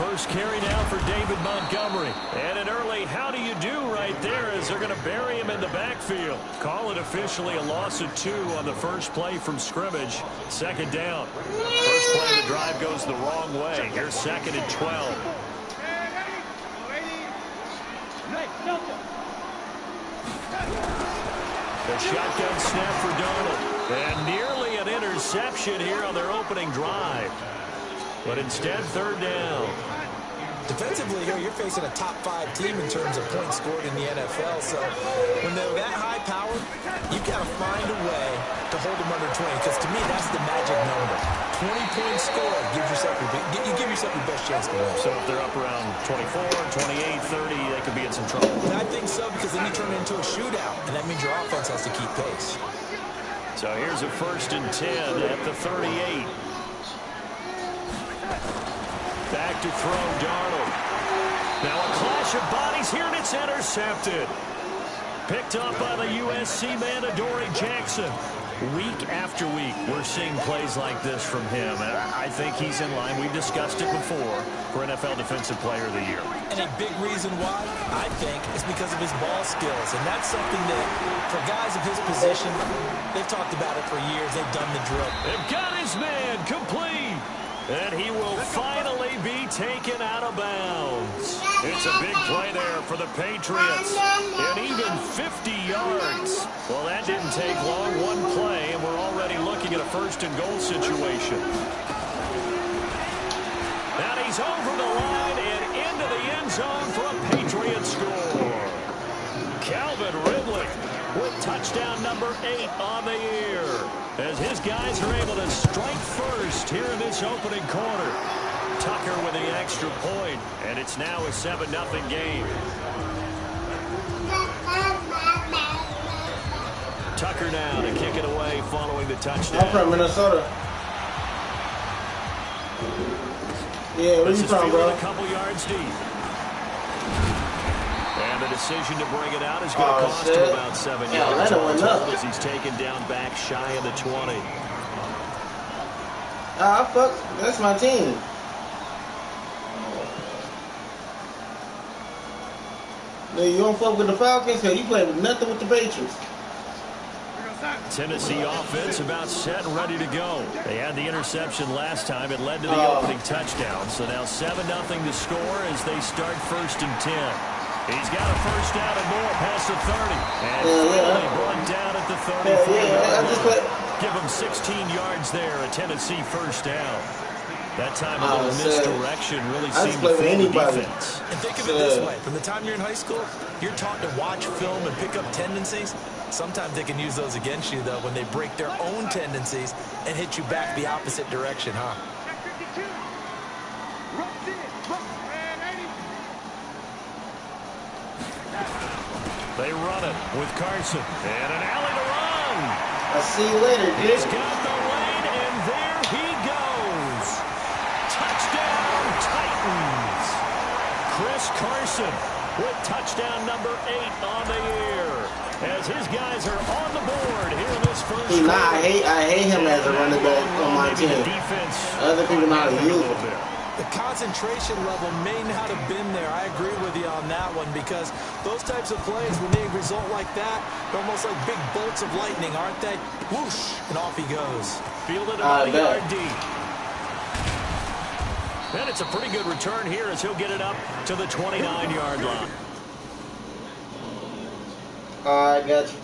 first carry now for David Montgomery. And an early how do you do right there as they're going to bury him in the backfield. Call it officially a loss of 2 on the first play from scrimmage. Second down. First play of the drive goes the wrong way. Here's 2nd and 12. The shotgun snap for Darnold. And nearly an interception here on their opening drive. But instead, 3rd down. Defensively here, you're facing a top 5 team in terms of points scored in the NFL. So when they're that high powered, you've got to find a way to hold them under 20. Because to me, that's the magic number. 20 points scored gives yourself you give yourself your best chance to win. So if they're up around 24, 28, 30, they could be in some trouble. And I think so, because then you turn it into a shootout. And that means your offense has to keep pace. So here's a 1st and 10 at the 38. Back to throw, Darnold. Now a clash of bodies here, and it's intercepted. Picked up by the USC man, Adoree Jackson. Week after week, we're seeing plays like this from him. And I think he's in line. We've discussed it before for NFL Defensive Player of the Year. And a big reason why, I think, is because of his ball skills. And that's something that, for guys of his position, they've talked about it for years. They've done the drill. They've got his man complete. And he will finally be taken out of bounds. It's a big play there for the Patriots. And even 50 yards. Well, that didn't take long. One play, and we're already looking at a 1st and goal situation. And he's over the line and into the end zone for a Patriot score. Calvin Ridley with touchdown number 8 on the year, as his guys are able to strike first here in this opening quarter. Tucker with the extra point, and it's now a 7-0 game. Tucker now to kick it away following the touchdown. I'm from Minnesota. Yeah, where you from, bro? A couple yards deep. And the decision to bring it out is going to cost him about 7 yards. As he's taken down back shy of the 20. Fuck, that's my team. No, you don't fuck with the Falcons, because you play with nothing with the Patriots. Tennessee offense about set and ready to go. They had the interception last time. It led to the opening touchdown. So now 7-0 to score as they start 1st and 10. He's got a 1st down and more past the 30. And finally brought down at the 34. Give him 16 yards there, a Tennessee 1st down. That time a little misdirection really seemed to fool the defense. And think of it this way. From the time you're in high school, you're taught to watch film and pick up tendencies. Sometimes they can use those against you, though, when they break their own tendencies and hit you back the opposite direction, huh? They run it with Carson. And an alley to run. I'll see you later, dude. He's got the lane, and there he goes. Touchdown, Titans. Chris Carson with touchdown number 8 on the year, as his guys are on the board here in this first quarter. I hate him as a running back on my team. Other people know how to use him. The concentration level may not have been there. I agree with you on that one, because those types of plays, when they result like that, they're almost like big bolts of lightning, aren't they? Whoosh, and off he goes. Fielded about a yard deep. And it's a pretty good return here as he'll get it up to the 29-yard line. All right, got you.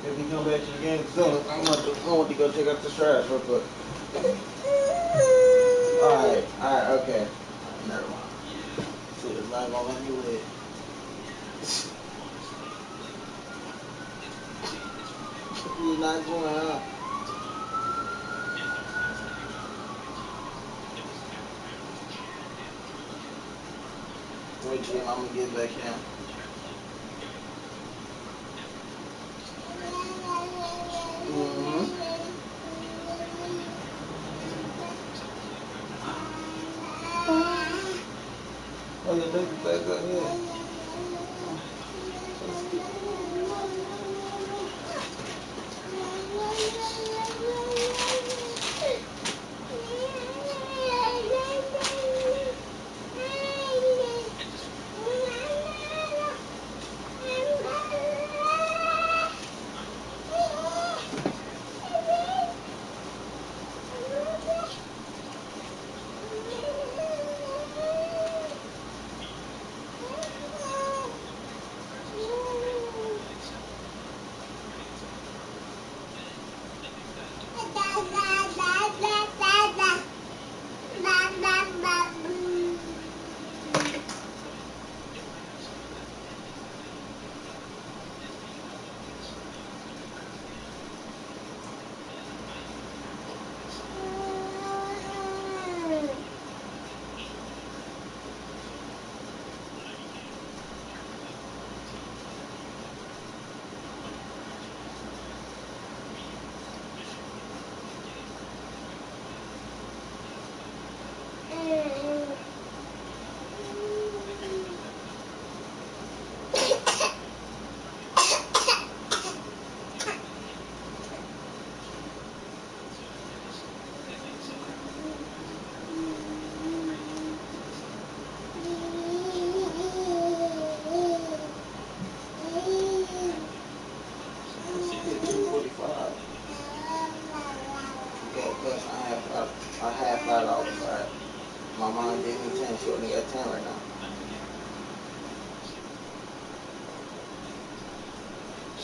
If we come back to the game soon, I want to go check out the trash real quick. Alright, okay. Never mind. See, it's not gonna let me live. You're not going out. Wait till I'm gonna get back down. Oh, yeah, back up here.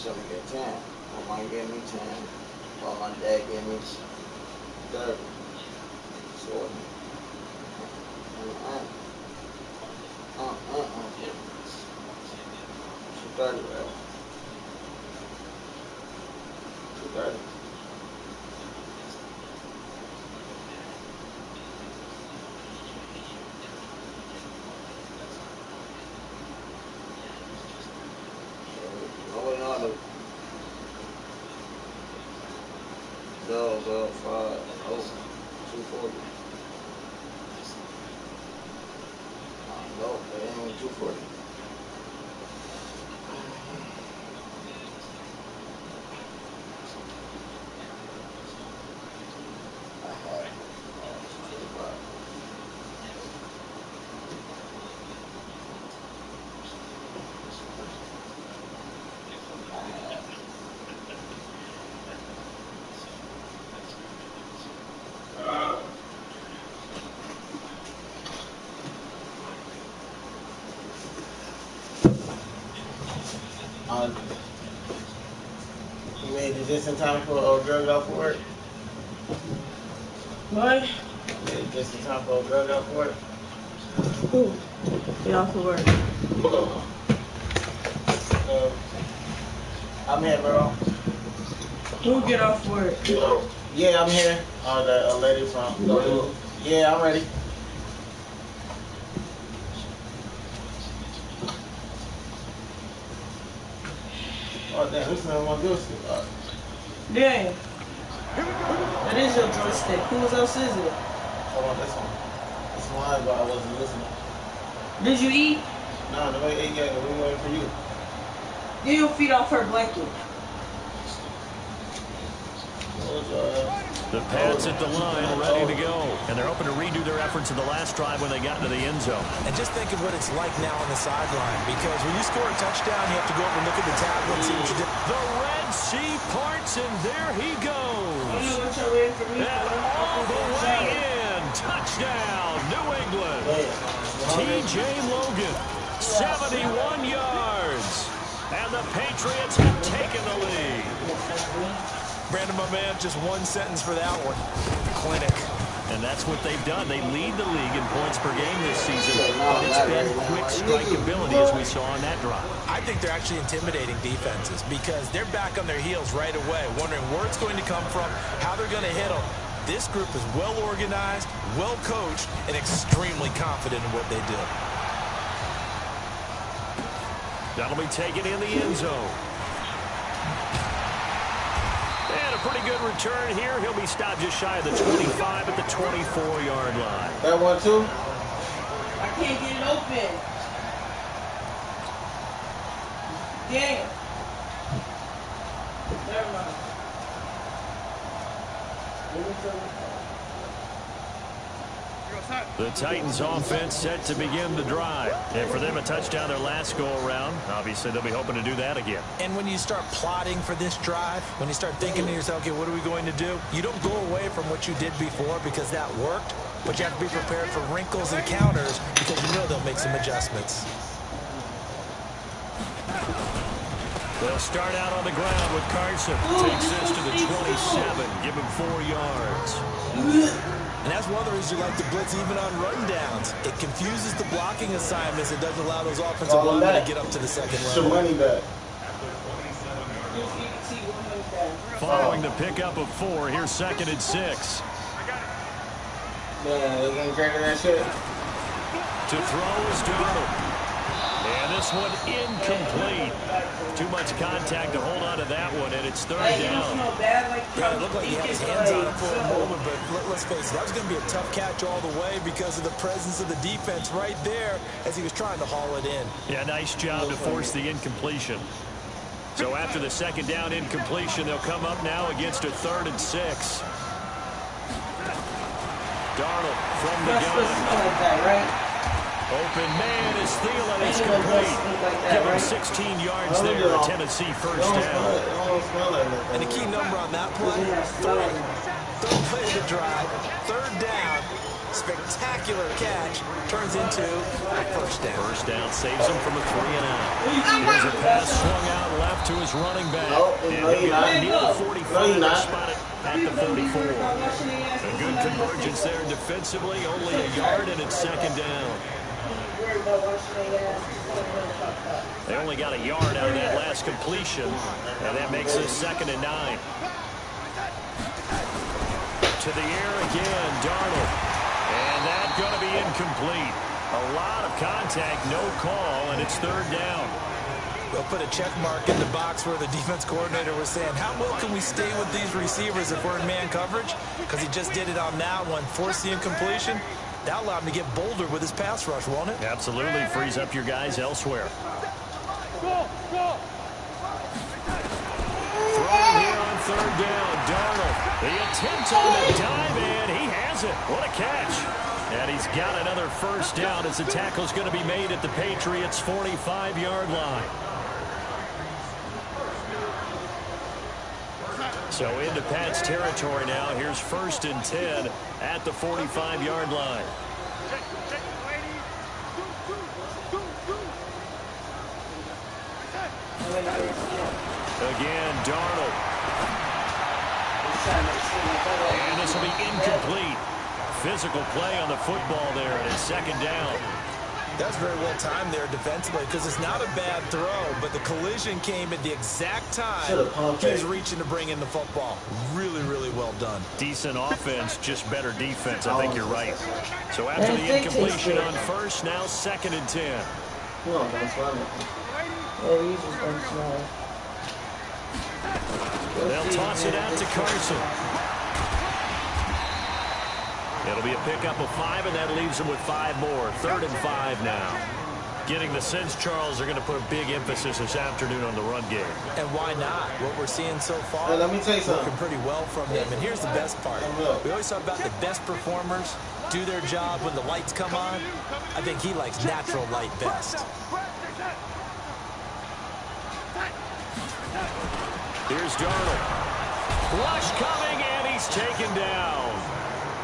somebody get 10. My mom gave me 10. Well, my dad gave me 30. So, 230, right? 230. Rolling on the Bills, 5, 240. Nope, they ain't only 240. You made it just in time for a drug out for work? What? You made it just in time for a drug out for work? Who? Get off of work. I'm here, bro. Who get off work? Yeah, I'm here. The lady from... Yeah, I'm ready. Oh, damn, this is not my joystick. Dang. That is your joystick. Whose else is it? Hold on, this one. This one, but I wasn't listening. Did you eat? No, nobody ate yet. We're waiting for you. Get your feet off her blanket. The Pats at the line, ready to go. And they're hoping to redo their efforts in the last drive when they got into the end zone. And just think of what it's like now on the sideline, because when you score a touchdown, you have to go over and look at the tablet and see what you did. The Red Sea parts, and there he goes. And all the way in. Touchdown, New England. T.J. Logan, 71 yards. And the Patriots have taken the lead. Brandon, my man, just one sentence for that one. Clinic. And that's what they've done. They lead the league in points per game this season, but it's been quick strikeability as we saw on that drive. I think they're actually intimidating defenses because they're back on their heels right away, wondering where it's going to come from, how they're going to hit them. This group is well organized, well coached, and extremely confident in what they do. That'll be taken in the end zone. And a pretty good return here. He'll be stopped just shy of the 25 at the 24-yard line. That one, too? I can't get it open. Damn. Never mind. The Titans offense set to begin the drive. And for them, a touchdown their last go-around. Obviously, they'll be hoping to do that again. And when you start plotting for this drive, when you start thinking to yourself, okay, what are we going to do? You don't go away from what you did before because that worked, but you have to be prepared for wrinkles and counters because you know they'll make some adjustments. They'll start out on the ground with Carson. Takes this to the 27. Give him 4 yards. And that's one of the reasons you like to blitz even on rundowns. It confuses the blocking assignments. It doesn't allow those offensive linemen to get up to the second level. Some money back. Following the pickup of 4, here's 2nd and 6. Man, they gonna carry that shit. To throw is Darnold. And this one incomplete. Too much contact to hold on to that one, and it's 3rd down. Yeah, it looked like he had his hands on it for a moment, but let's face it, that was going to be a tough catch all the way because of the presence of the defense right there as he was trying to haul it in. Yeah, nice job to force the incompletion. So after the 2nd down incompletion, they'll come up now against a 3rd and 6. Darnold from the gun. Open man is Thielen. Is complete. Give him 16 yards there. A Tennessee 1st down. And the key number on that play, 3rd play of the drive, 3rd down, Spectacular catch turns into a first down. First down saves him from a 3-and-out. Here's a pass swung out left to his running back. No, you're not. Near the 45, No, you're not. spotted at the 44. A good convergence there defensively, only a yard, and it's second down. They only got a yard out of that last completion, and that makes it 2nd and 9. To the air again, Darnold. And that's going to be incomplete. A lot of contact, no call, and it's 3rd down. They'll put a check mark in the box where the defense coordinator was saying, how well can we stay with these receivers if we're in man coverage? Because he just did it on that one, forced the incompletion. That allowed him to get bolder with his pass rush, won't it? Absolutely, frees up your guys elsewhere. Throwing here on 3rd down, Darnold. The attempt on the dive, and he has it. What a catch. And he's got another first down as the tackle's going to be made at the Patriots' 45-yard line. So into Pat's territory now. Here's 1st and 10 at the 45-yard line. Again, Darnold. And this will be incomplete. Physical play on the football there, and it's 2nd down. That's very well timed there defensively because it's not a bad throw, but the collision came at the exact time he was reaching to bring in the football. Really, really well done. Decent offense, just better defense. I think you're right. So after the incompletion on first, now 2nd and 10. They'll toss it out to Carson. It'll be a pickup of 5, and that leaves them with 5 more. 3rd and 5 now. Getting the sense, Charles, they're going to put a big emphasis this afternoon on the run game. And why not? What we're seeing so far, let me tell you something. Working pretty well from them. And here's the best part. We always talk about the best performers do their job when the lights come on. I think he likes natural light best. Here's Darnold. Rush coming, and he's taken down.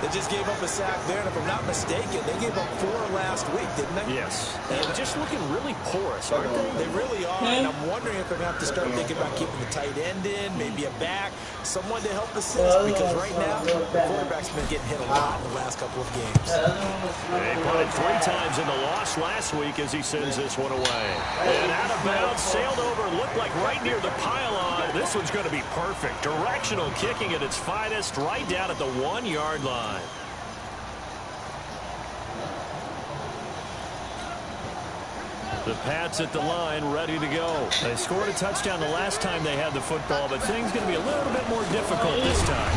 They just gave up a sack there, and if I'm not mistaken, they gave up 4 last week, didn't they? Yes. And just looking really porous, aren't they? They really are, and I'm wondering if they're going to have to start thinking about keeping the tight end in, maybe a back, someone to help assist, because right now, the quarterback's been getting hit a lot in the last couple of games. They punted 3 times in the loss last week as he sends this one away. And out of bounds, sailed over, looked like right near the pylon. This one's going to be perfect. Directional kicking at its finest, right down at the 1-yard line. The Pats at the line, ready to go. They scored a touchdown the last time they had the football, but things going to be a little bit more difficult this time.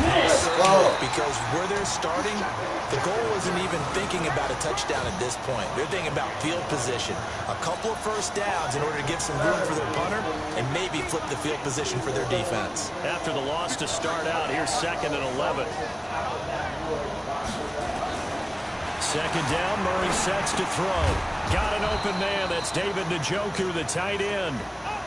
Because where they're starting, the goal isn't even thinking about a touchdown at this point. They're thinking about field position. A couple of first downs in order to give some room for their punter and maybe flip the field position for their defense. After the loss to start out, here's 2nd and 11. 2nd down, Murray sets to throw. Got an open man. That's David Njoku, the tight end.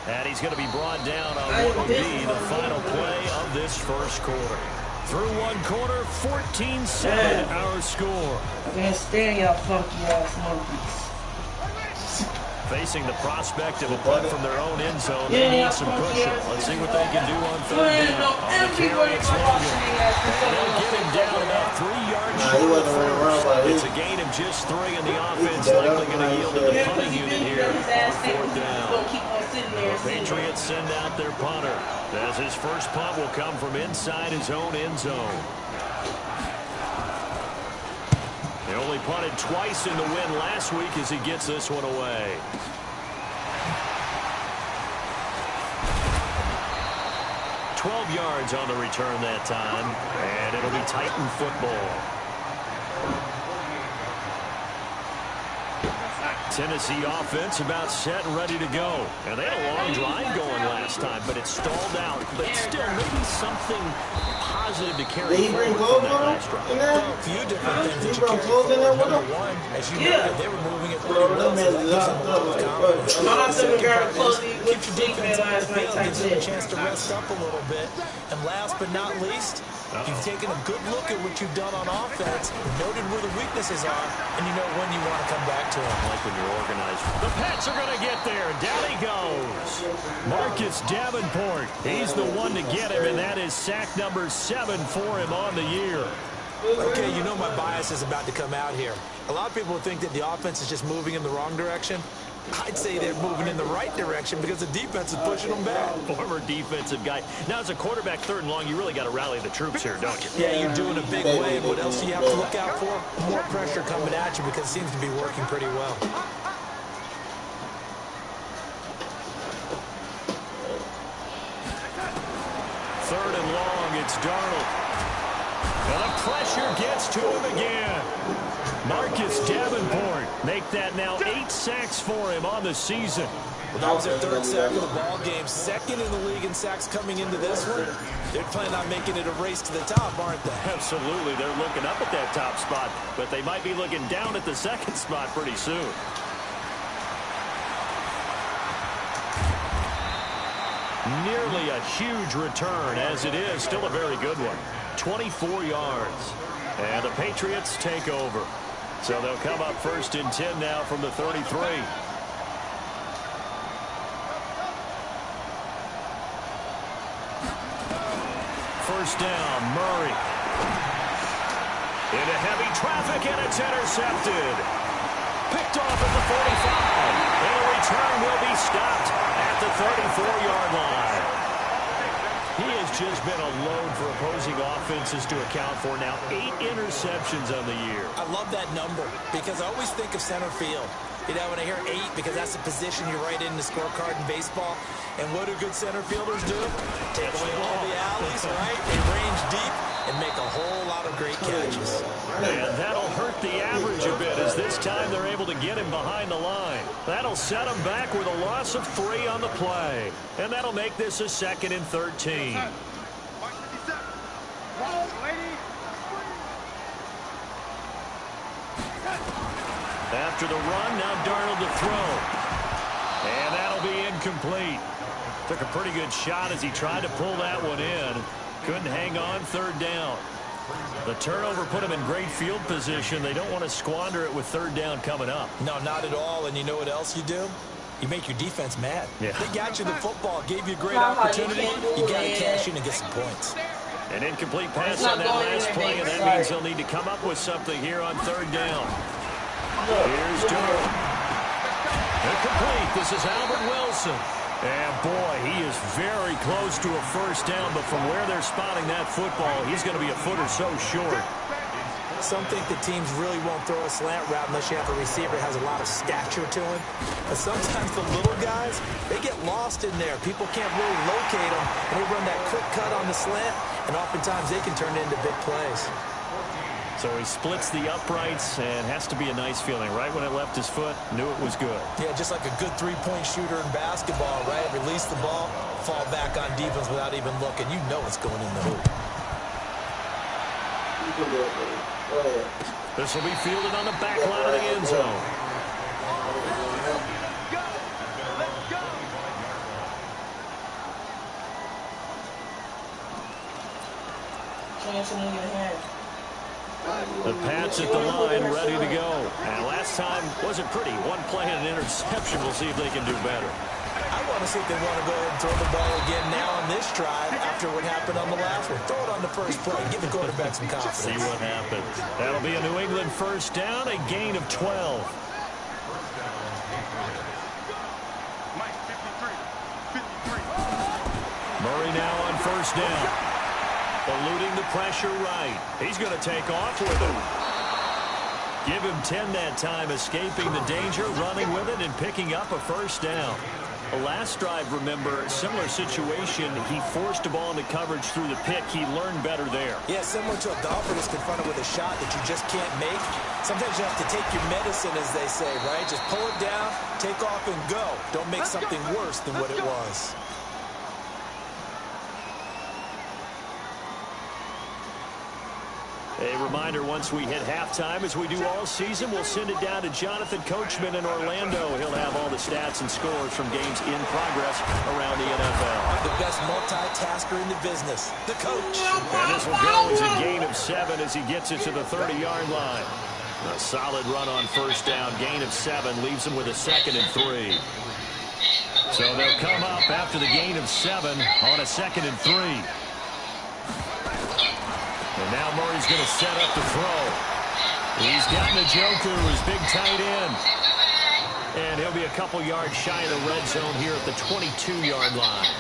And he's going to be brought down on what will be the final play of this first quarter. Through 1 quarter, 14-7 our score. I can't stand y'all funky ass monkeys. Facing the prospect of a punt from their own end zone, they need some cushion. Let's see what they can do on 3rd down. On the carry, it's Logan. And they'll get him down about 3 yards short of first. It's a gain of just 3, and the offense likely going to yield to the punting unit here on 4th down. The Patriots send out their punter, as his first punt will come from inside his own end zone. They only punted twice in the win last week as he gets this one away. $12 yards on the return that time, and it'll be Titan football. Tennessee offense about set and ready to go. And they had a long drive going last time, but it stalled out. But still, maybe something positive to carry forward from that last drive. A few different things that you carry forward. Number one, as you noted, they were moving it pretty well, so that gives them a lot of confidence. The second part is, keep your defense on the field, gives them a chance to rest up a little bit. And last but not least, You've taken a good look at what you've done on offense, noted where the weaknesses are, and you know when you want to come back to them. Like when you're organized. The Pats are going to get there. Down he goes. Marcus Davenport. He's the one to get him, and that is sack number 7 for him on the year. Okay, you know my bias is about to come out here. A lot of people think that the offense is just moving in the wrong direction. I'd say they're moving in the right direction because the defense is pushing them back. Former defensive guy. Now, as a quarterback, 3rd and long, you really got to rally the troops here, don't you? Yeah, you're doing a big way. What else do you have to look out for? More pressure coming at you because it seems to be working pretty well. Third and long, it's Darnold. And the pressure gets to him again. Marcus Davenport make that now 8 sacks for him on the season. Well, that was their 3rd sack of the ball game. 2nd in the league in sacks coming into this one. They're planning on making it a race to the top, aren't they? Absolutely. They're looking up at that top spot, but they might be looking down at the 2nd spot pretty soon. Nearly a huge return, as it is still a very good one. 24 yards. And the Patriots take over. So they'll come up 1st and 10 now from the 33. First down, Murray. Into heavy traffic, and it's intercepted. Picked off at the 45. And the return will be stopped at the 34-yard line. He has just been a load for opposing offenses to account for. Now 8 interceptions on the year. I love that number because I always think of center field. You know, when I hear 8, because that's the position you write in the scorecard in baseball. And what do good center fielders do? Take away all the alleys, right? They range deep and make a whole lot of great catches. And that'll hurt the average a bit, as this time they're able to get him behind the line. That'll set him back with a loss of 3 on the play. And that'll make this a 2nd and 13. After the run, now Darnold to throw. And that'll be incomplete. Took a pretty good shot as he tried to pull that one in. Couldn't hang on 3rd down. The turnover put him in great field position. They don't want to squander it with 3rd down coming up. No, not at all. And you know what else you do? You make your defense mad. Yeah. They got you the football, gave you a great opportunity. You got to cash in and get some points. An incomplete pass on that last play, and that means they'll need to come up with something here on 3rd down. Here's Darnold. Incomplete. This is Albert Wilson. And, boy, he is very close to a 1st down, but from where they're spotting that football, he's going to be a foot or so short. Some think the teams really won't throw a slant route unless you have a receiver that has a lot of stature to him. But sometimes the little guys, they get lost in there. People can't really locate them, and they run that quick cut on the slant, and oftentimes they can turn it into big plays. So he splits the uprights, and has to be a nice feeling. Right when it left his foot, knew it was good. Yeah, just like a good 3-point shooter in basketball, right? Release the ball, fall back on defense without even looking. You know it's going in the hoop. This will be fielded on the back line of the end zone. The Pats at the line, ready to go. And last time wasn't pretty. One play and an interception. We'll see if they can do better. I want to see if they want to go ahead and throw the ball again now on this drive after what happened on the last one. Throw it on the first play. Give the quarterback some confidence. See what happens. That'll be a New England 1st down, a gain of 12. Murray now on 1st down. Eluding the pressure right. He's going to take off with it. Give him 10 that time, escaping the danger, running with it, and picking up a 1st down. The last drive, remember, similar situation. He forced a ball into coverage through the pick. He learned better there. Yeah, similar to a golfer that's confronted with a shot that you just can't make. Sometimes you have to take your medicine, as they say, right? Just pull it down, take off, and go. Don't make something worse than what it was. A reminder, once we hit halftime, as we do all season, we'll send it down to Jonathan Coachman in Orlando. He'll have all the stats and scores from games in progress around the NFL. The best multitasker in the business, the coach. And this will go as a gain of 7 as he gets it to the 30-yard line. A solid run on first down. Gain of 7 leaves him with a 2nd and 3. So they'll come up after the gain of 7 on a 2nd and 3. And now Murray's going to set up the throw. He's got Njoku, his big tight end. And he'll be a couple yards shy of the red zone here at the 22-yard line.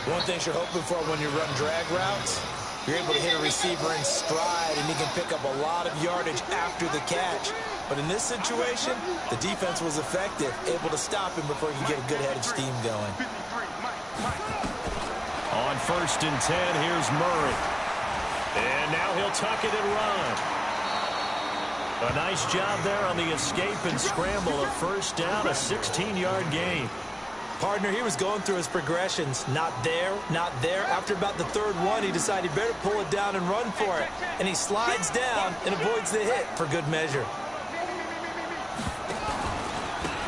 One thing you're hoping for when you run drag routes, you're able to hit a receiver in stride, and he can pick up a lot of yardage after the catch. But in this situation, the defense was effective, able to stop him before he could get a good head of steam going. On 1st and 10, here's Murray. And now he'll tuck it and run. A nice job there on the escape and scramble. A first down, a 16-yard gain. Partner, he was going through his progressions. Not there, not there. After about the 3rd one, he decided he better pull it down and run for it. And he slides down and avoids the hit for good measure.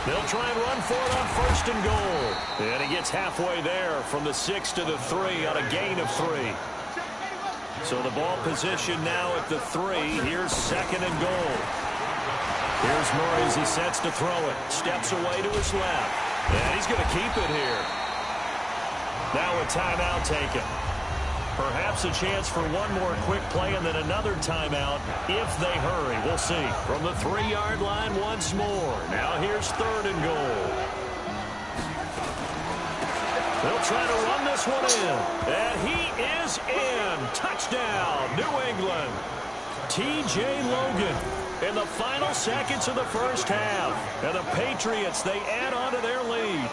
They'll try and run for it on 1st and goal. And he gets halfway there from the 6 to the 3 on a gain of 3. So the ball position now at the 3. Here's 2nd and goal. Here's Murray as he sets to throw it. Steps away to his left. And he's going to keep it here. Now a timeout taken. Perhaps a chance for one more quick play and then another timeout if they hurry. We'll see. From the 3-yard line once more. Now here's 3rd and goal. They'll try to run this one in. And he is in. Touchdown, New England. T.J. Logan in the final seconds of the first half. And the Patriots, they add on to their lead.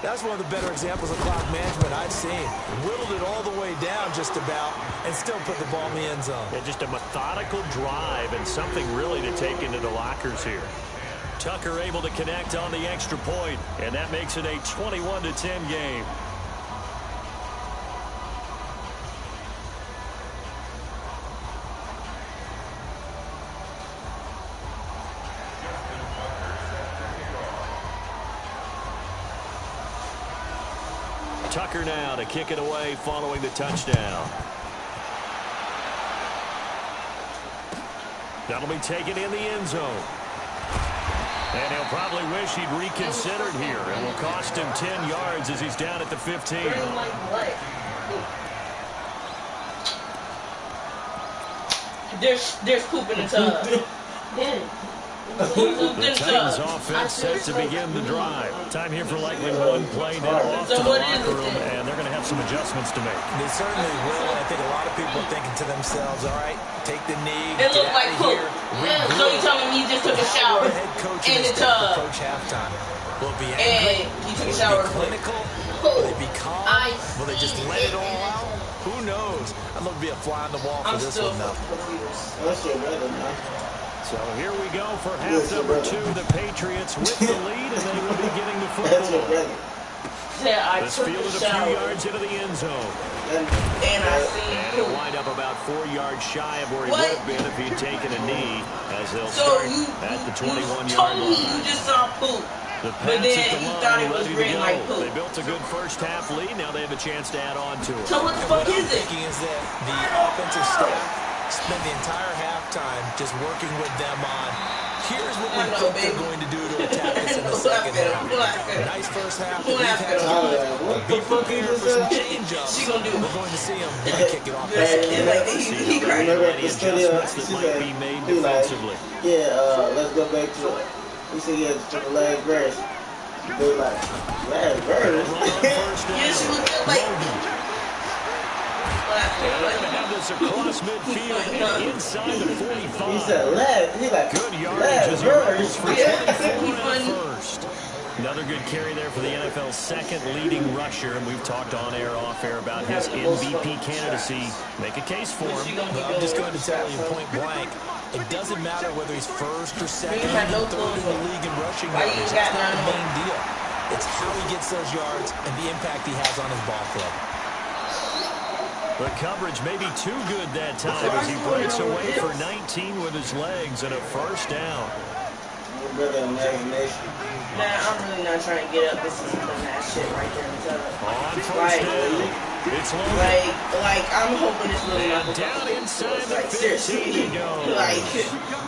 That's one of the better examples of clock management I've seen. Whittled it all the way down just about and still put the ball in the end zone. Yeah, just a methodical drive and something really to take into the lockers here. Tucker able to connect on the extra point, and that makes it a 21-10 game. Tucker now to kick it away following the touchdown. That'll be taken in the end zone. And he'll probably wish he'd reconsidered here. It will cost him 10 yards as he's down at the 15. There's poop in the tub. The Titans offense set to begin the drive. Time here for likely one play. Now off to the locker room, and they're going to have some adjustments to make. They certainly will. I think a lot of people are thinking to themselves, all right, take the knee, it looked like poop. So you telling me you just took a shower in the tub. Coach halftime. Will it be angry? And you took a shower. Will it be clinical? Will they be calm? Will they just let it all out? Who knows? I'd love to be a fly on the wall for this one, though. That's your brother, man. So here we go for half number 2. The Patriots with the lead, and they will be getting the football. This fielded a few yards into the end zone. And it'll wind up about 4 yards shy of where he would have been if he'd taken a knee, as they'll start at the 21-yard line. You just saw poop. The Pats at the line ready to go. They built a good first half lead. Now they have a chance to add on to it. So what the fuck is it? Thinking is that the offensive staff spend the entire halftime just working with them on, here's what we think they're going to do to attack us in the second half. Nice first half. We've had be prepared for some change-ups. We're going to see him kick it off. Any adjustments that might be made defensively. Yeah, let's go back to it. He said, yeah, to the last verse. They're like, last verse? Yes, you look like... This across midfield inside the 45. He said, he's like, good yardage as he runs for 24 in the first. Another good carry there for the NFL's second leading rusher, and we've talked on air, off air about his MVP candidacy. Make a case for him. Well, I'm just going to tell you point blank, it doesn't matter whether he's first or second or third in the league in rushing yards. That's not the main deal. It's how he gets those yards and the impact he has on his ball club. The coverage may be too good that time as he breaks away for 19 with his legs and a first down. Man, I'm really not trying to get up. This is some that shit right there. On first down, it's loaded. Like I'm hoping it's really not down inside the 15 seriously. he goes.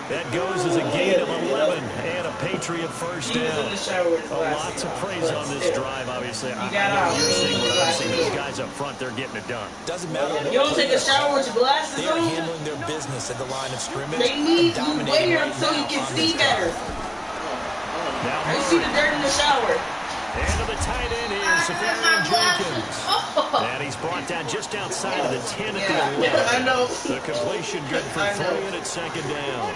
That goes as a gain of 11 and a Patriot first down. Lots of praise on this drive, obviously. I know you're seeing what I'm seeing. These guys up front, they're getting it done. Doesn't matter what you don't take a shower with your glasses on? They are handling their business at the line of scrimmage. They need you wear them so you can see better. Now I see the dirt in the shower. And to the tight end here, Safarian Jenkins. And he's brought down just outside of the 10 at the 11. I know. The completion good for 3 and it's second down.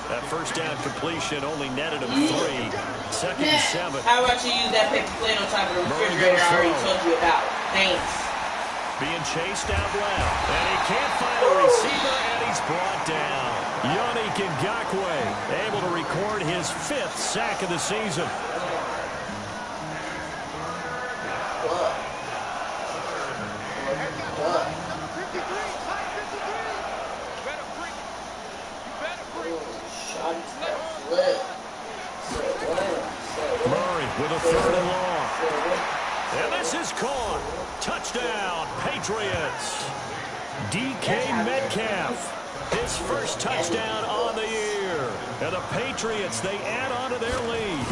That first down completion only netted him 3. Second and 7. How about you use that paper plate on top of the refrigerator I already told you about? Thanks. Being chased out left. And he can't find a receiver, and he's brought down. Yannick Ngakoue able to record his 5th sack of the season. Murray with a 3rd and long. And this is caught. Touchdown, Patriots. DK Metcalf. His first touchdown on the year. And the Patriots, they add on to their lead.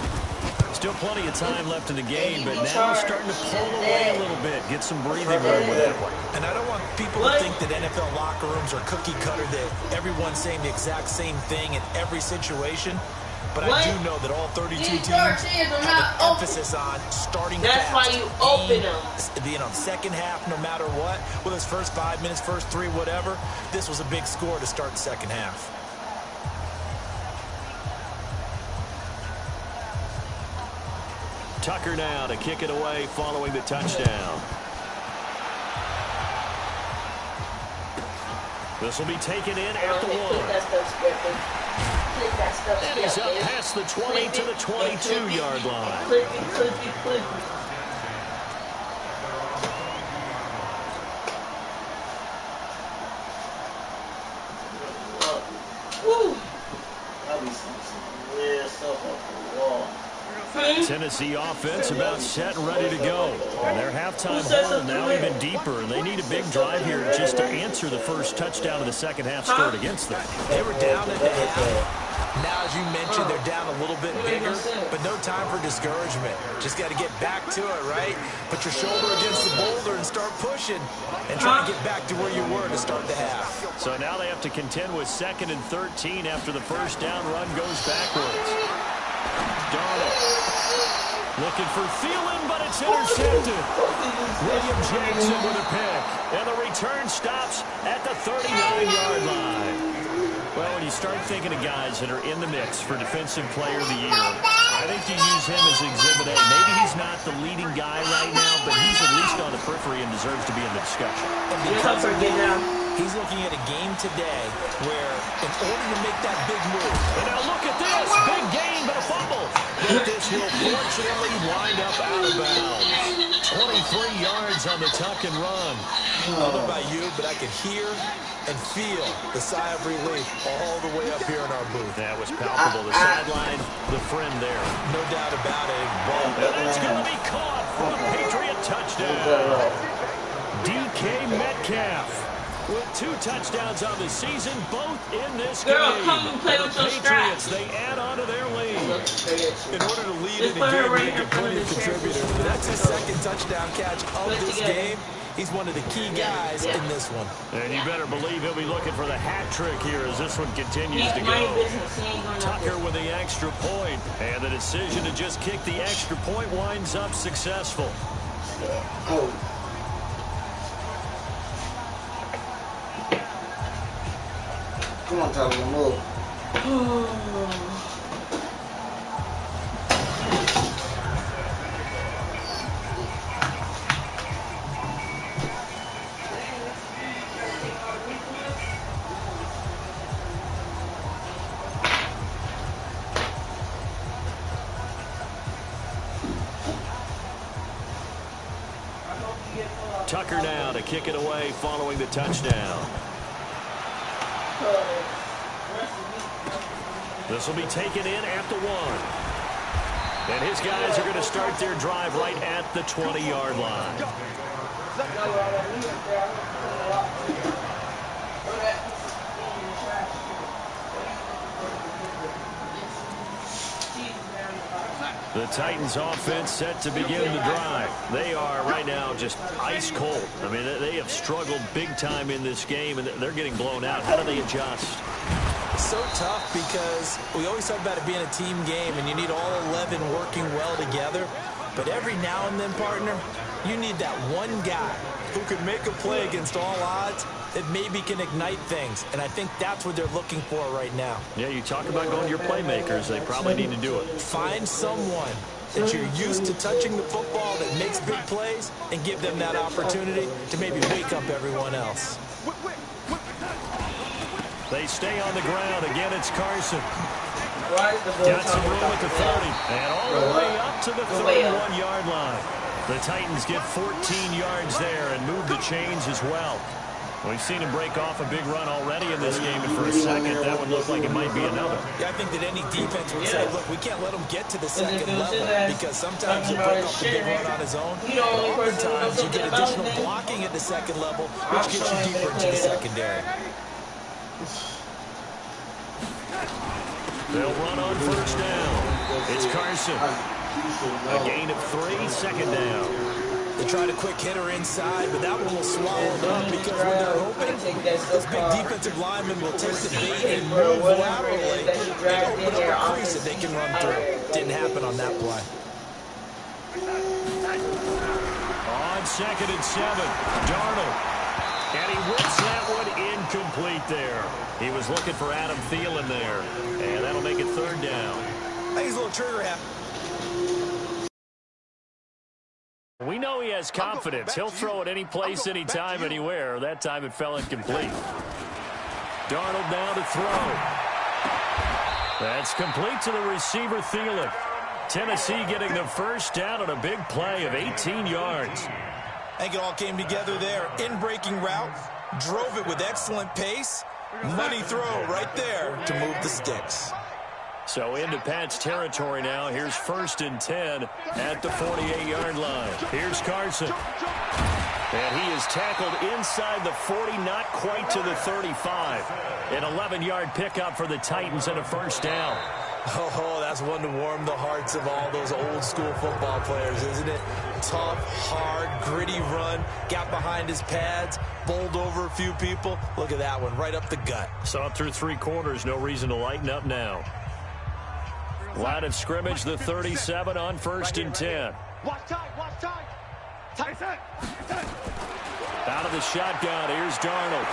Still plenty of time left in the game, but now starting to pull away a little bit. Get some breathing room with that one. And I don't want people to think that NFL locker rooms are cookie cutter, that everyone's saying the exact same thing in every situation. But I do know that all 32 teams have an emphasis on starting fast. That's why you open them. Being on second half, no matter what. Whether it's first 5 minutes, first 3, whatever. This was a big score to start the second half. Tucker now to kick it away following the touchdown. This will be taken in at the 1. And he's up past the 20 to the 22-yard line. Tennessee offense about set and ready to go. And their halftime hole now even deeper. And they need a big drive here just to answer the first touchdown of the second half scored against them. They were down at the half. Now, as you mentioned, they're down a little bit bigger, but no time for discouragement. Just got to get back to it, right? Put your shoulder against the boulder and start pushing and try to get back to where you were to start the half. So now they have to contend with 2nd and 13 after the first down run goes backwards. Darnold looking for Thielen, but it's intercepted. William Jackson with a pick, and the return stops at the 39-yard line. Well, when you start thinking of guys that are in the mix for Defensive Player of the Year, I think you use him as Exhibit A. Maybe he's not the leading guy right now, but he's at least on the periphery and deserves to be in the discussion. And because of that, he's looking at a game today where, in order to make that big move, and now look at this, big gain, but a fumble. But this will fortunately wind up out of bounds. 23 yards on the tuck and run. I don't know about you, but I could hear and feel the sigh of relief all the way up here in our booth. That was palpable. The sideline, the friend there. No doubt about it. And it's going to be caught for the Patriot touchdown. DK Metcalf with 2 touchdowns on the season, both in this game. The Patriots, they add on to their lead. In order to lead in a game, you need plenty of contributors. That's his 2nd touchdown catch of this game. He's one of the key guys in this one. And you better believe he'll be looking for the hat trick here as this one continues to go. Tucker with the extra point, and the decision to just kick the extra point winds up successful. Come on, Tyler, move. Tucker now to kick it away following the touchdown. This will be taken in at the 1. And his guys are going to start their drive right at the 20-yard line. The Titans offense set to begin the drive. They are right now just ice cold. I mean, they have struggled big time in this game, and they're getting blown out. How do they adjust? So tough because we always talk about it being a team game, and you need all 11 working well together. But every now and then, partner, you need that one guy who can make a play against all odds that maybe can ignite things. And I think that's what they're looking for right now. Yeah, you talk about going to your playmakers. They probably need to do it. Find someone that you're used to touching the football that makes big plays and give them that opportunity to maybe wake up everyone else. They stay on the ground. Again, it's Carson. Got some room at the 30. And all the way up to the 31-yard line. The Titans get 14 yards there and move the chains as well. We've seen him break off a big run already in this game, and for a second, that would look like it might be another. Yeah, I think that any defense would say, look, we can't let him get to the second level, because sometimes he'll break off a big run on his own. Oftentimes, you get additional blocking at the second level, which gets you deeper into the secondary. They'll run on first down. It's Carson. A gain of 3, second down. They try to quick hitter inside, but that one will swallow them up because when they're open, this big defensive lineman will take the bait and move laterally and open up a crease that they can run through. Didn't happen on that play. On 2nd and 7, Darnold. And he whips that one incomplete there. He was looking for Adam Thielen there. And that'll make it 3rd down. I think he's a little trigger happy. We know he has confidence. He'll throw it any place, anytime, anywhere. That time it fell incomplete. Darnold now to throw. That's complete to the receiver, Thielen. Tennessee getting the first down on a big play of 18 yards. I think it all came together there. In-breaking route, drove it with excellent pace. Money throw right there to move the sticks. So into Pat's territory now. Here's 1st and 10 at the 48-yard line. Here's Carson. And he is tackled inside the 40, not quite to the 35. An 11-yard pickup for the Titans and a first down. Oh, that's one to warm the hearts of all those old-school football players, isn't it? Tough, hard, gritty run. Got behind his pads, bowled over a few people. Look at that one, right up the gut. Saw it through 3 quarters. No reason to lighten up now. Line of scrimmage, the 37 on 1st and 10. Watch time. Out of the shotgun, here's Darnold.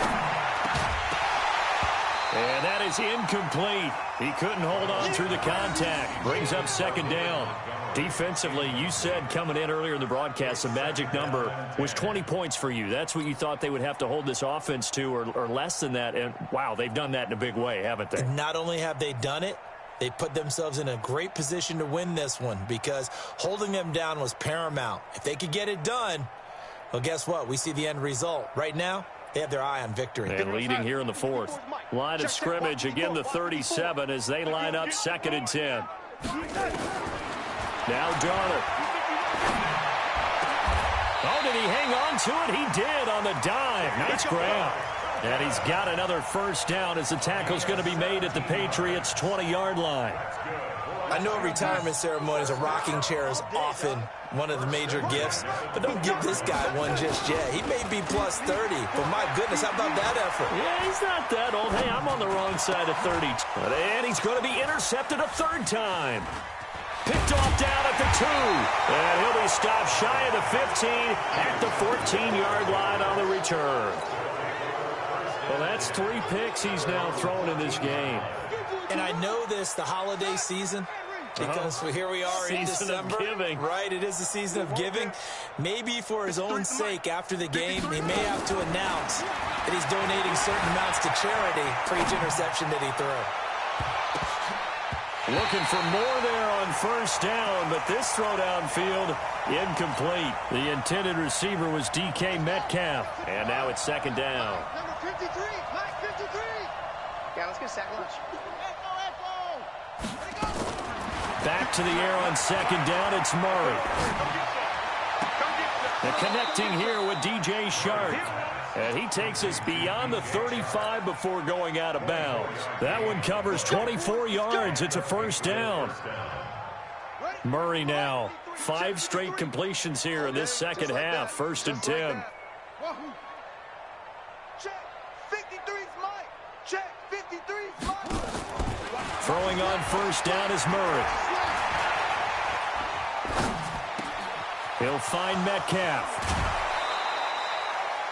And that is incomplete. He couldn't hold on through the contact. Brings up 2nd down. Defensively, you said coming in earlier in the broadcast, the magic number was 20 points for you. That's what you thought they would have to hold this offense to, or less than that. And, wow, they've done that in a big way, haven't they? And not only have they done it, they put themselves in a great position to win this one because holding them down was paramount. If they could get it done, well, guess what? We see the end result. Right now, they have their eye on victory. And leading here in the 4th. Line of scrimmage, again the 37 as they line up 2nd and 10. Now Darnold. Oh, did he hang on to it? He did on the dive. Nice grab. And he's got another first down as the tackle's going to be made at the Patriots' 20-yard line. I know retirement ceremonies, a rocking chair is often one of the major gifts, but don't give this guy one just yet. He may be plus 30, but my goodness, how about that effort? Yeah, he's not that old. Hey, I'm on the wrong side of 30. And he's going to be intercepted a 3rd time. Picked off down at the 2. And he'll be stopped shy of the 15 at the 14-yard line on the return. Well, that's 3 picks he's now thrown in this game. And I know this, the holiday season, because here we are in December. Season of giving. Right, it is the season of giving. Maybe for his own sake, after the game, he may have to announce that he's donating certain amounts to charity for each interception that he threw. Looking for more there on first down, but this throw downfield incomplete. The intended receiver was DK Metcalf, and now it's second down. Number 53, Mike 53. Yeah, let's get a sack lunch. Back to the air on second down, it's Murray. And connecting here with DJ Shark. And he takes us beyond the 35 before going out of bounds. That one covers 24 yards. It's a first down. Murray now, 5 straight completions here in this second half. First and 10. Check 53's Mike. Check 53's Mike. Throwing on first down is Murray. He'll find Metcalf.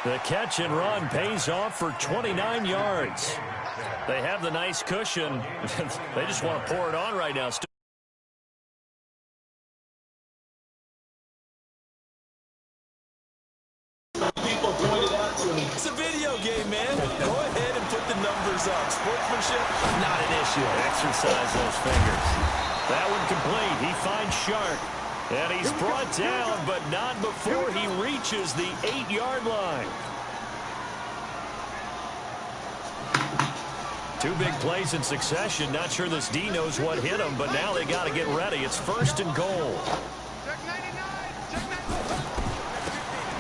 The catch and run pays off for 29 yards. They have the nice cushion. They just want to pour it on right now. People pointed out to me. It's a video game, man. Go ahead and put the numbers up. Sportsmanship, not an issue. Exercise those fingers. That one complete. He finds Shark. And he's brought down, but not before he reaches the 8-yard line. 2 big plays in succession. Not sure this D knows what hit him, but now they got to get ready. It's first and goal.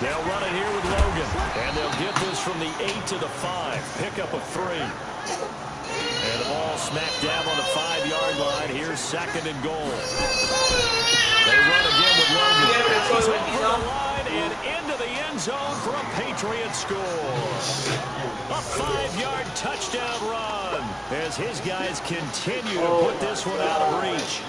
They'll run it here with Logan. And they'll get this from the 8 to the 5. Pickup of 3. And the ball smacked dab on the 5-yard line. Here's second and goal. They run again with Logan. He's over the line and into the end zone for a Patriot score. A 5-yard touchdown run as his guys continue to put this one out of reach.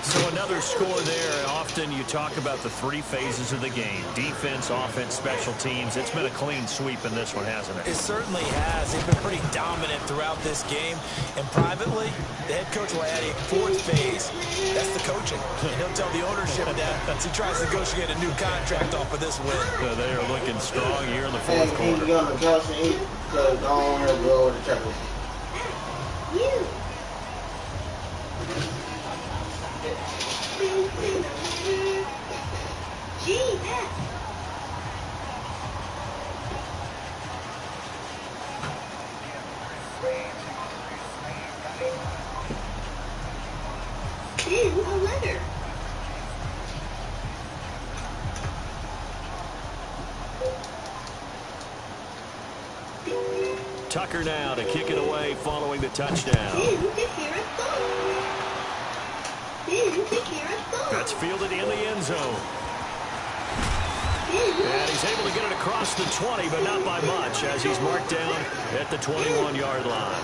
So another score there. Often you talk about the 3 phases of the game. Defense, offense, special teams. It's been a clean sweep in this one, hasn't it? It certainly has. They've been pretty dominant throughout this game. And privately, the head coach will add a 4th phase. That's the coaching. And he'll tell the ownership that as he tries to negotiate a new contract off of this win. They are looking strong here in the 4th quarter. Can you get on the couch and eat? Because I don't want to go over the chocolate. A letter. Tucker now to kick it away following the touchdown. That's fielded in the end zone. And he's able to get it across the 20, but not by much, as he's marked down at the 21-yard line.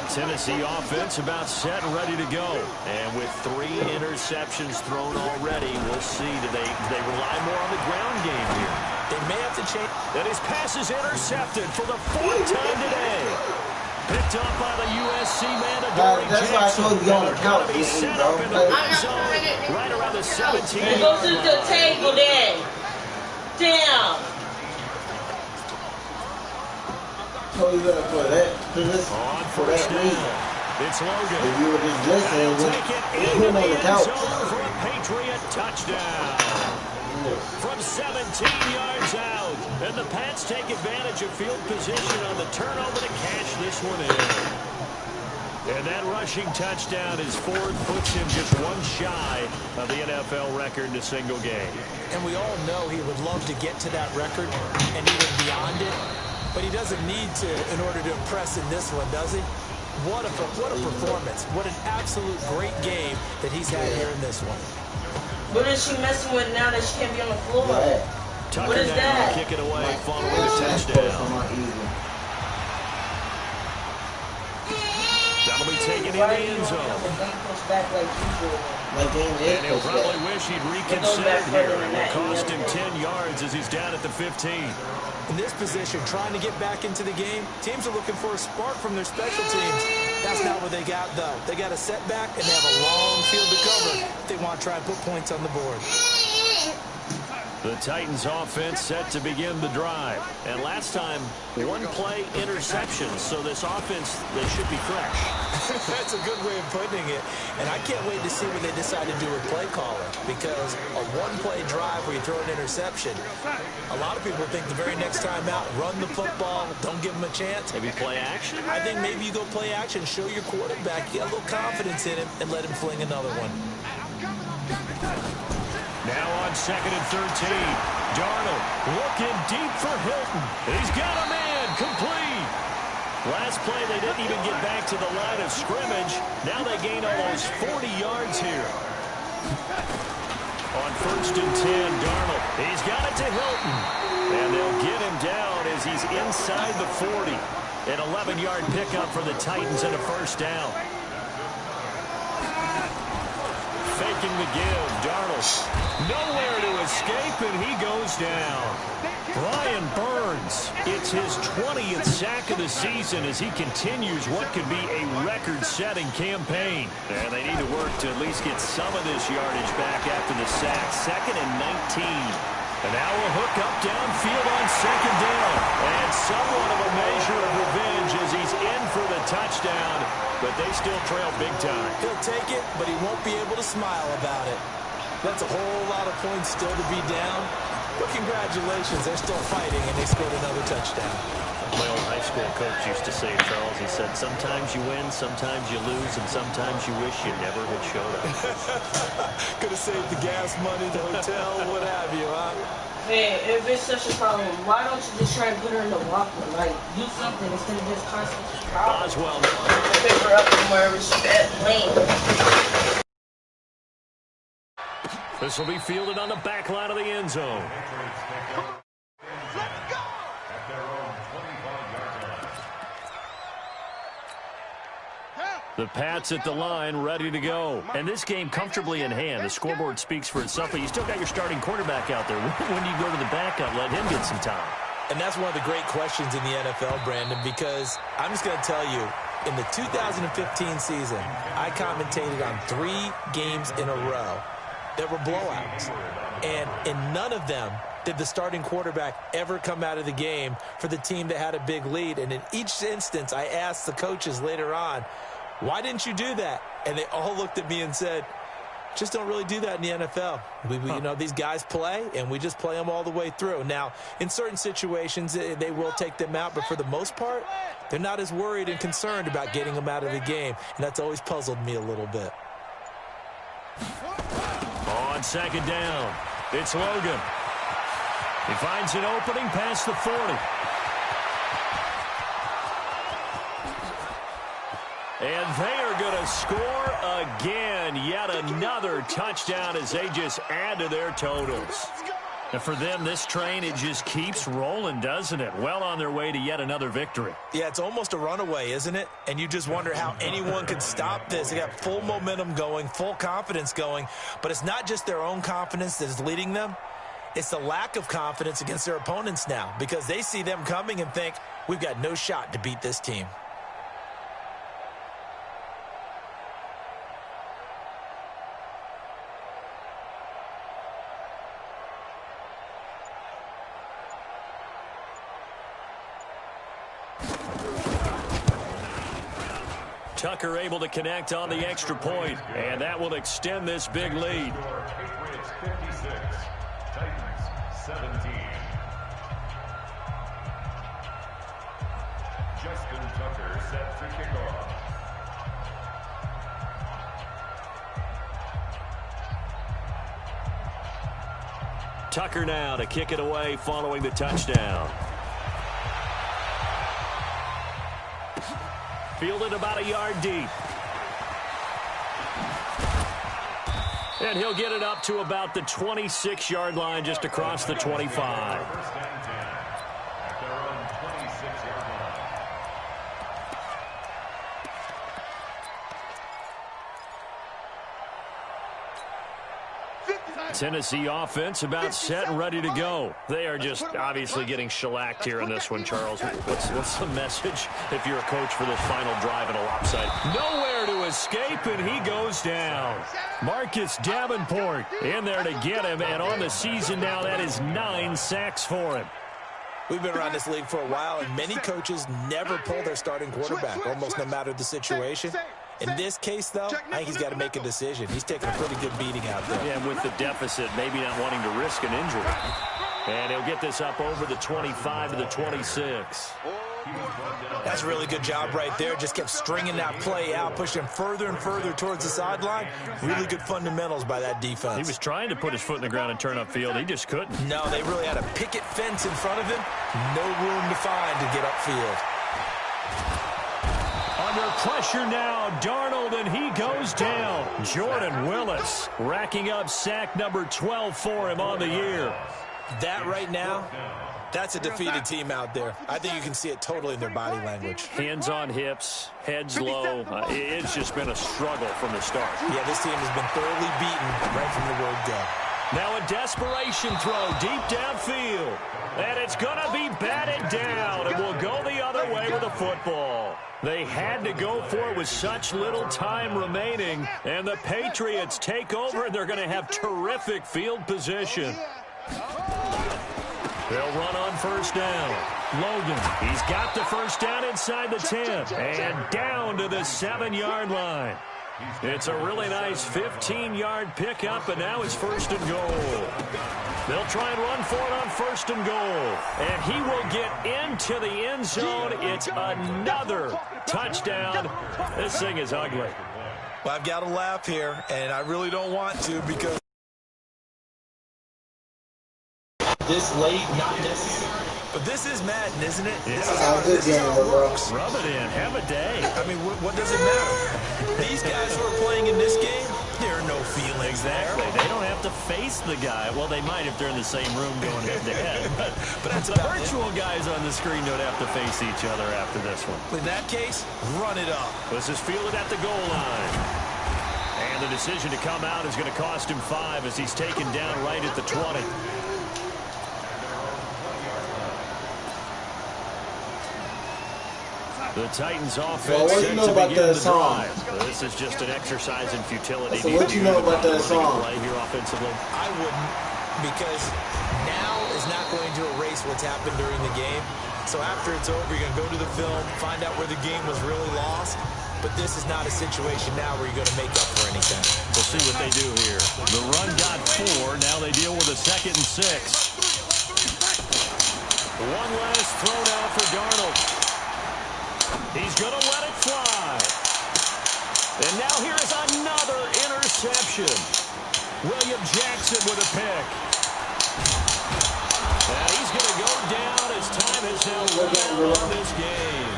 Tennessee offense about set and ready to go. And with 3 interceptions thrown already, we'll see. Do they rely more on the ground game here? They may have to change. And his pass is intercepted for the 4th time today. Picked up by the USC man, Adoree That's why I told you on the couch. He's set up in the red zone right around the 17-yard Go to the line. table then. Down. So you gonna put that On for that first down. reason. It's Logan. If you were just listening, They'll just take it put into him the on the end couch. zone for a Patriot touchdown. From 17 yards out. And the Pats take advantage of field position on the turnover to cash this one in. And that rushing touchdown is 4th, puts him just 1 shy of the NFL record in a single game. And we all know he would love to get to that record and even beyond it. But he doesn't need to in order to impress in this one, does he? What a performance. What an absolute great game that he's had here in this one. What is she messing with now that she can't be on the floor? Tucker What is now that? kick it away following the touchdown. That'll be taken in the end zone. And he'll probably wish he'd reconsidered here. It will cost him 10 yards as he's down at the 15. In this position, trying to get back into the game, teams are looking for a spark from their special teams. That's not what they got, though. They got a setback, and they have a long field to cover if they want to try and put points on the board. The Titans offense set to begin the drive. And last time, one play interception. So this offense, they should be fresh. That's a good way of putting it. And I can't wait to see what they decide to do with play calling. Because a one-play drive where you throw an interception, a lot of people think the very next time out, run the football, don't give them a chance. Maybe play action? I think maybe you go play action, show your quarterback, get a little confidence in him, and let him fling another one. Now on 2nd and 13. Darnold looking deep for Hilton. He's got a man complete. Last play, they didn't even get back to the line of scrimmage. Now they gain almost 40 yards here. On 1st and 10, Darnold. He's got it to Hilton. And they'll get him down as he's inside the 40. An 11-yard pickup for the Titans and a first down. Faking the give. Darnold nowhere to escape, and he goes down. Brian Burns, it's his 20th sack of the season as he continues what could be a record-setting campaign. And they need to work to at least get some of this yardage back after the sack. 2nd and 19. And now a hook up downfield on 2nd down. And somewhat of a measure of revenge as he's in for the touchdown. But they still trail big time. He'll take it, but he won't be able to smile about it. That's a whole lot of points still to be down. But congratulations, they're still fighting, and they scored another touchdown. My old high school coach used to say, Charles, he said, sometimes you win, sometimes you lose, and sometimes you wish you never had showed up. Could have saved the gas money, the hotel, what have you, huh? Hey, if it's such a problem, why don't you just try and put her in the walker? Like, do something instead of just constantly problem. Boswell. Pick her up from wherever she's at playing. This will be fielded on the back line of the end zone. Let's go! The Pats at the line, ready to go. And this game comfortably in hand. The scoreboard speaks for itself, but you still got your starting quarterback out there. When do you go to the backup, let him get some time? And that's one of the great questions in the NFL, Brandon, because I'm just going to tell you, in the 2015 season, I commentated on 3 games in a row that were blowouts. And in none of them did the starting quarterback ever come out of the game for the team that had a big lead. And in each instance, I asked the coaches later on, why didn't you do that? And they all looked at me and said, just don't really do that in the NFL. You know, these guys play, and we just play them all the way through. Now, in certain situations, they will take them out, but for the most part, they're not as worried and concerned about getting them out of the game, and that's always puzzled me a little bit. On 2nd down, it's Logan. He finds an opening past the 40. And they are going to score again. Yet another touchdown as they just add to their totals. And for them, this train, it just keeps rolling, doesn't it? Well on their way to yet another victory. Yeah, it's almost a runaway, isn't it? And you just wonder how anyone could stop this. They got full momentum going, full confidence going. But it's not just their own confidence that is leading them. It's the lack of confidence against their opponents now, because they see them coming and think, we've got no shot to beat this team. Tucker able to connect on the extra point, and that will extend this big lead. Patriots 56, Titans 17. Justin Tucker set to kick off. Tucker now to kick it away following the touchdown. Fielded about a yard deep. And he'll get it up to about the 26-yard line, just across the 25. First and 10 at their own 26-yard line. Tennessee offense about set and ready to go. They are just obviously getting shellacked here in this one, Charles. What's the message if you're a coach for this final drive in a lopside? Nowhere to escape, and he goes down. Marcus Davenport in there to get him, and on the season now, that is 9 sacks for him. We've been around this league for a while, and many coaches never pull their starting quarterback, almost no matter the situation. In this case, though, I think he's got to make a decision. He's taking a pretty good beating out there. Yeah, with the deficit, maybe not wanting to risk an injury. And he'll get this up over the 25 to the 26. That's a really good job right there. Just kept stringing that play out, pushing him further and further towards the sideline. Really good fundamentals by that defense. He was trying to put his foot in the ground and turn upfield. He just couldn't. No, they really had a picket fence in front of him. No room to find to get upfield. Under pressure now, Darnold, and he goes down. Jordan Willis racking up sack number 12 for him on the year. That right now, that's a defeated team out there. I think you can see it totally in their body language. Hands on hips, heads low. It's just been a struggle from the start. Yeah, this team has been thoroughly beaten right from the word go. Now a desperation throw deep downfield. And it's going to be batted down, and will go the other way with the football. They had to go for it with such little time remaining, and the Patriots take over, and they're going to have terrific field position. They'll run on first down. Logan, he's got the first down inside the 10, and down to the 7-yard line. It's a really nice 15-yard pickup, and now it's first and goal. They'll try and run for it on first and goal. And he will get into the end zone. It's another touchdown. This thing is ugly. Well, I've got to laugh here, and I really don't want to because this late, not necessary. But this is Madden, isn't it? Yeah. This is how it works. Rub it in. Have a day. I mean, what does it matter? These guys who are playing in this game, there are no feelings Exactly. there. They don't have to face the guy. Well, they might if they're in the same room going head-to-head. But that's the about virtual guys on the screen don't have to face each other after this one. In that case, run it up. This is fielded at the goal line. And the decision to come out is going to cost him 5 as he's taken down right at the 20. The Titans offense set to begin the drive. This is just an exercise in futility. So what you know about that song? Play here offensively? I wouldn't, because now is not going to erase what's happened during the game. So after it's over, you're going to go to the film, find out where the game was really lost. But this is not a situation now where you're going to make up for anything. We'll see what they do here. The run got 4. Now they deal with a 2nd and 6. One last throw now for Darnold. He's going to let it fly. And now here's another interception. William Jackson with a pick. And he's going to go down as time has now run on this game.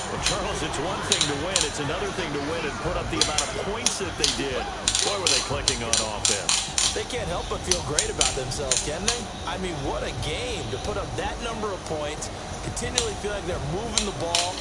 Well, Charles, it's one thing to win. It's another thing to win and put up the amount of points that they did. Boy, were they clicking on offense. They can't help but feel great about themselves, can they? I mean, what a game to put up that number of points, continually feel like they're moving the ball,